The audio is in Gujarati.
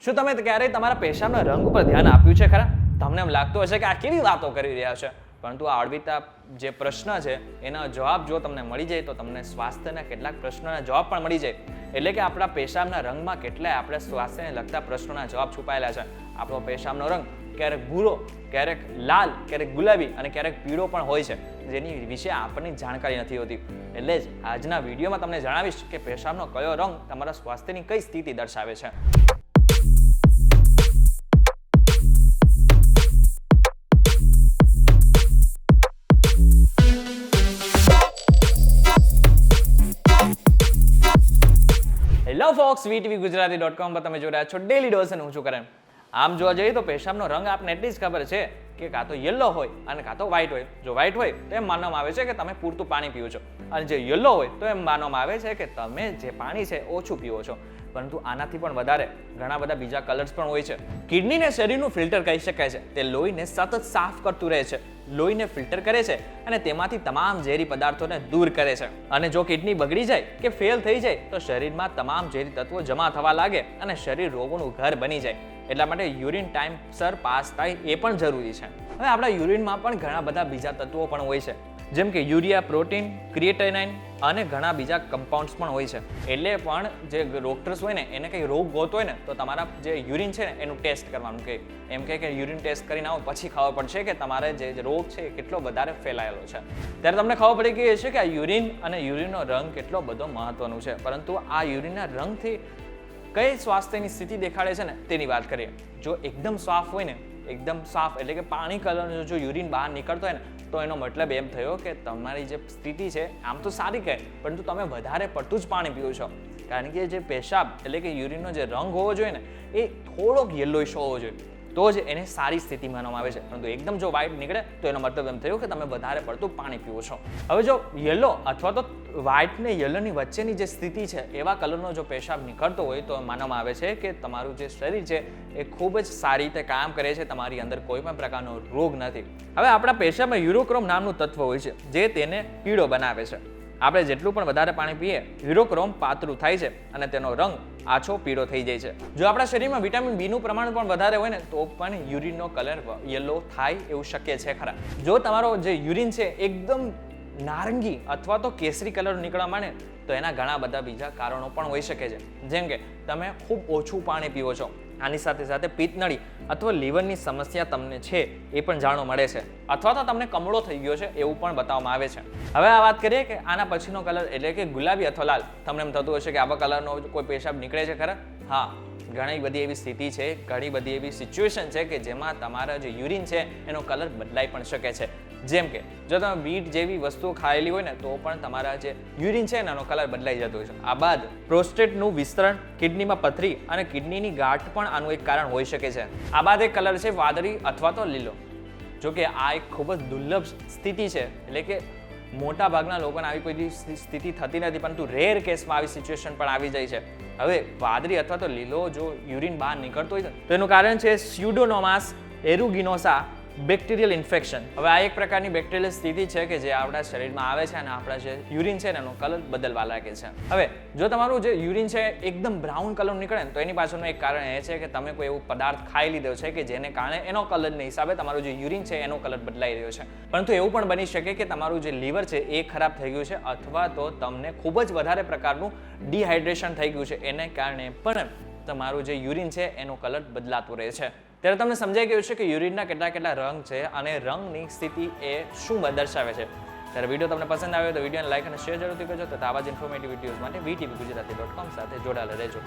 શું તમે ક્યારેય તમારા પેશાબના રંગ ઉપર ધ્યાન આપ્યું છે ખરા? તમને એમ લાગતું હશે કે આ કેવી વાતો કરી રહ્યા છે, પરંતુ આ અળવીતા જે પ્રશ્ન છે એના જવાબ જો તમને મળી જાય તો તમને સ્વાસ્થ્યના કેટલાક પ્રશ્નોના જવાબ પણ મળી જાય. એટલે કે આપણા પેશાબના રંગમાં કેટલાય આપણે સ્વાસ્થ્યને લગતા પ્રશ્નોના જવાબ છુપાયેલા છે. આપણો પેશાબનો રંગ ક્યારેક ભૂરો, ક્યારેક લાલ, ક્યારેક ગુલાબી અને ક્યારેક પીળો પણ હોય છે, જેની વિશે આપણને જાણકારી નથી હોતી. એટલે જ આજના વિડીયોમાં તમને જણાવીશ કે પેશાબનો કયો રંગ તમારા સ્વાસ્થ્યની કઈ સ્થિતિ દર્શાવે છે. હેલો ફોક્સ, VTVGujarati.com પર તમે જોઈ રહ્યા છો ડેલી ડોઝ અને હું છું કરણ. આમ જોવા જઈએ તો પેશાબનો રંગ આપને એટલી જ ખબર છે કે કાં તો યલો હોય અને કાં તો વ્હાઇટ હોય. જો વ્હાઇટ હોય તો એમ માનવામાં આવે છે કે તમે પૂરતું પાણી પીવો છો, અને જે યલો હોય તો એમ માનવામાં આવે છે કે તમે જે પાણી છે ઓછું પીવો છો. પરંતુ આનાથી પણ વધારે ઘણા બધા બીજા કલર્સ પણ હોય છે. કિડનીને શરીરનું ફિલ્ટર કહી શકાય છે. તે લોહીને સતત સાફ કરતું રહે છે, લોહીને ફિલ્ટર કરે છે અને તેમાંથી તમામ ઝેરી પદાર્થોને દૂર કરે છે. અને જો કિડની બગડી જાય કે ફેલ થઈ જાય તો શરીરમાં તમામ ઝેરી તત્વો જમા થવા લાગે અને શરીર રોગોનું ઘર બની જાય. એટલા માટે યુરિન ટાઈમસર પાસ થાય એ પણ જરૂરી છે. હવે આપણા યુરિનમાં પણ ઘણા બધા બીજા તત્વો પણ હોય છે, જેમ કે યુરિયા, પ્રોટીન, ક્રિએટાઇનાઇન અને ઘણા બીજા કમ્પાઉન્ડ્સ પણ હોય છે. એટલે પણ જે ડોક્ટર્સ હોય ને એને કંઈ રોગ ગોતો હોય ને તો તમારા જે યુરિન છે ને એનું ટેસ્ટ કરવાનું કહે. એમ કે યુરિન ટેસ્ટ કરીને આવો પછી ખબર પડશે કે તમારે જે રોગ છે એ કેટલો વધારે ફેલાયેલો છે. ત્યારે તમને ખબર પડી ગઈ છે કે આ યુરિન અને યુરિનનો રંગ કેટલો બધો મહત્વનું છે. પરંતુ આ યુરિનના રંગથી કઈ સ્વાસ્થ્યની સ્થિતિ દેખાડે છે ને તેની વાત કરીએ. જો એકદમ સાફ હોય ને, એકદમ સાફ એટલે કે પાણી કલરનો જો યુરિન બહાર નીકળતો હોય ને તો એનો મતલબ એમ થયો કે તમારી જે સ્થિતિ છે આમ તો સારી કહે, પરંતુ તમે વધારે પડતું જ પાણી પીવો છો. કારણ કે જે પેશાબ એટલે કે યુરિનનો જે રંગ હોવો જોઈએ ને એ થોડોક યલોઇશ હોવો જોઈએ, તો જ એને સારી સ્થિતિ માનવામાં આવે છે. પરંતુ એકદમ જો વ્હાઇટ નીકળે તો એનો મતલબ એમ થયો કે તમે વધારે પડતું પાણી પીવો છો. હવે જો યલો અથવા તો વ્હાઇટ ને યલોની વચ્ચેની જે સ્થિતિ છે એવા કલરનો જો પેશાબ નીકળતો હોય તો માનવામાં આવે છે કે તમારું જે શરીર છે એ ખૂબ જ સારી રીતે કામ કરે છે, તમારી અંદર કોઈ પણ પ્રકારનો રોગ નથી. હવે આપણા પેશાબમાં યુરોક્રોમ નામનું તત્વ હોય છે જે તેને પીળો બનાવે છે. આપણે જેટલું પણ વધારે પાણી પીએ યુરોક્રોમ પાતળું થાય છે અને તેનો રંગ આછો પીળો થઈ જાય છે. જો આપણા શરીરમાં વિટામિન બીનું પ્રમાણ પણ વધારે હોય ને તો પણ યુરિનનો કલર યલો થાય એવું શક્ય છે ખરા. જો તમારો જે યુરિન છે એકદમ નારંગી અથવા તો કેસરી કલર નીકળવા માંડે તો એના ઘણા બધા બીજા કારણો પણ હોઈ શકે છે. જેમ કે તમે ખૂબ ઓછું પાણી પીવો છો, આની સાથે સાથે પિત્તનળી અથવા લીવરની સમસ્યા તમને છે એ પણ જાણવા મળે છે, અથવા તો તમને કમળો થઈ ગયો છે એવું પણ બતાવવામાં આવે છે. હવે આ વાત કરીએ કે આના પછીનો કલર એટલે કે ગુલાબી અથવા લાલ. તમને એમ થતું હશે કે આવા કલરનો કોઈ પેશાબ નીકળે છે ખરા? હા, ઘણી બધી એવી સ્થિતિ છે, ઘણી બધી એવી સિચ્યુએશન છે કે જેમાં તમારા જે યુરિન છે એનો કલર બદલાઈ પણ શકે છે. જેમ કે જો તમે બીટ જેવી વસ્તુઓ ખાયેલી હોય ને તો પણ તમારા જે યુરિન છે એનો કલર બદલાઈ જતો હોય છે. આ બાદ પ્રોસ્ટેટનું વિસ્તરણ, કિડનીમાં પથરી અને કિડનીની ગાંઠ પણ આનું એક કારણ હોઈ શકે છે. આ બાદ એક કલર છે વાદળી અથવા તો લીલો. જો કે આ એક ખૂબ જ દુર્લભ સ્થિતિ છે, એટલે કે મોટા ભાગના લોકોને આવી કોઈ સ્થિતિ થતી નથી, પરંતુ રેર કેસમાં આવી સિચ્યુએશન પણ આવી જાય છે. હવે વાદળી અથવા તો લીલો જો યુરિન બહાર નીકળતો હોય તો એનું કારણ છે સ્યુડોમોનાસ એરુગિનોસા બેક્ટેરિયલ ઇન્ફેક્શન. હવે આ એક પ્રકારની બેક્ટેરિયલ સ્થિતિ છે કે જે આપણા શરીરમાં આવે છે અને આપણા જે યુરિન છે એનો કલર બદલવા લાગે છે. હવે જો તમારું જે યુરિન છે એકદમ બ્રાઉન કલર નીકળે ને તો એની પાછળનું એક કારણ એ છે કે તમે કોઈ એવું પદાર્થ ખાઈ લીધો છે કે જેને કારણે એનો કલરના હિસાબે તમારું જે યુરિન છે એનો કલર બદલાઈ રહ્યો છે. પરંતુ એવું પણ બની શકે કે તમારું જે લીવર છે એ ખરાબ થઈ ગયું છે, અથવા તો તમને ખૂબ જ વધારે પ્રકારનું ડિહાઇડ્રેશન થઈ ગયું છે, એને કારણે પણ તમારું જે યુરિન છે એનો કલર બદલાતો રહે છે. ત્યારે તમને સમજાઈ ગયું છે કે યુરિનના કેટલા રંગ છે અને રંગની સ્થિતિ એ શું દર્શાવે છે. ત્યારે વિડીયો તમને પસંદ આવ્યો તો વિડીયોને લાઈક અને શેર જરૂરથી કરજો. તથા આવા જ ઇન્ફોર્મેટિવ વિડીયોઝ માટે VTVGujarati.com સાથે જોડાયેલા રહેજો.